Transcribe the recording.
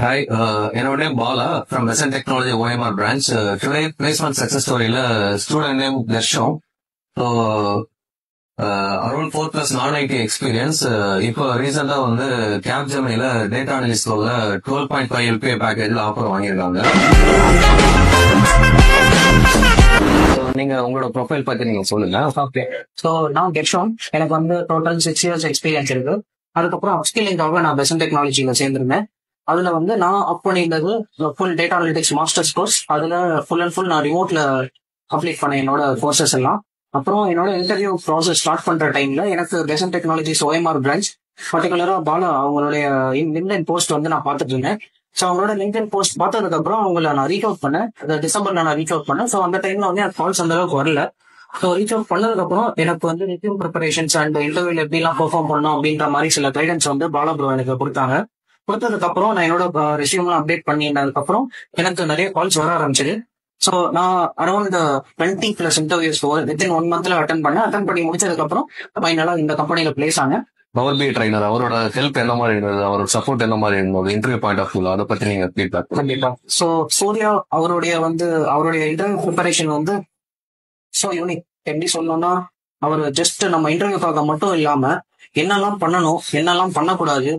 Hi, என்னோட name Bala from Besant technology OMR branch. Today placement success ஸ்டோரியில student name Dharsham. So around 4+ நான் IT experience. இப்போ ரீசெண்டா வந்து கேப் ஜெமினில டேட்டா அனலிஸ்ட்ல 12.5 எல்பிஏ பேக்கேஜ்ல ஆஃபர் வாங்கியிருக்காங்க. நீங்க உங்களோட ப்ரொஃபைல் பத்தி நீங்க சொல்லுங்க. ஓகே. ஸோ நான் கெர்ஷோன். எனக்கு வந்து டோட்டல் 6 இயர்ஸ் எக்ஸ்பீரியன்ஸ் இருக்கு. அதுக்கப்புறம் அப்ஸ்கில்லிங்காக நான் பெசன் டெக்னாலஜியில சேர்ந்திருந்தேன். அதுல வந்து நான் அப் பண்ணியிருந்தது full data analytics masters course. அதுல ஃபுல் அண்ட் ஃபுல் நான் ரிமோட்ல கம்ப்ளீட் பண்ணேன் என்னோட கோர்சஸ் எல்லாம். அப்புறம் என்னோட இன்டர்வியூ ப்ராசஸ் ஸ்டார்ட் பண்ற டைம்ல எனக்கு பெசன் டெக்னாலஜிஸ் ஓஎம்ஆர் பிரான்ச் பர்டிகுலரா பாலா அவங்களுடைய லிங்க்டின் போஸ்ட் வந்து நான் பார்த்துட்டு இருந்தேன். ஸோ அவங்களோட லிங்க்டின் போஸ்ட் பார்த்ததுக்கு அப்புறம் அவங்கள நான் ரீச் அவுட் பண்ணேன். டிசம்பர்ல நான் ரீச் அவுட் பண்ணேன். ஸோ அந்த டைம்ல வந்து எனக்கு கால்ஸ் அந்த அளவுக்கு வரல. ஸோ ரீச் அவுட் பண்ணதுக்கு அப்புறம் எனக்கு வந்து ரெஸ்யூம் ப்ரிப்பரேஷன்ஸ் அண்ட் இன்டர்வியூல எப்படிலாம் பெர்ஃபார்ம் பண்ணணும் அப்படின்ற மாதிரி சில கைடன்ஸ் வந்து பாலா ப்ரோ எனக்கு கொடுத்தாங்க. கொடுத்ததுக்கு அப்புறம் நான் என்னோட ரெஸ்யூம்லாம் அப்டேட் பண்ணினதுக்கு எனக்கு நிறைய கால்ஸ் வர ஆரம்பிச்சது. ஸோ நான் அரௌண்ட் 20+ இன்டர்வியூஸ் வித்தின் 1 monthல அட்டன் பண்ணி முடிச்சதுக்கு அப்புறம் ஃபைனலா இந்த கம்பெனில பிளேஸ் ஆனேன். பவர் பி ட்ரைனர் அவரோட ஹெல்ப் என்ன மாதிரி இருந்தது, அவரோட சப்போர்ட் என்ன மாதிரி இருந்தது இன்டர்வியூ பாயிண்ட் ஆஃப் வியூல, அதை பத்தி நீங்க ஃபீட்பேக். கண்டிப்பா. ஸோ சூர்யா அவருடைய இன்டர்வியூ ப்ரிப்பரேஷன் வந்து ஸோ யூனிக். எப்படி சொல்லணும்னா அவர் ஜஸ்ட் நம்ம இன்டர்வியூக்காக மட்டும் இல்லாம என்னெல்லாம் பண்ணணும் என்னெல்லாம் பண்ணக்கூடாது,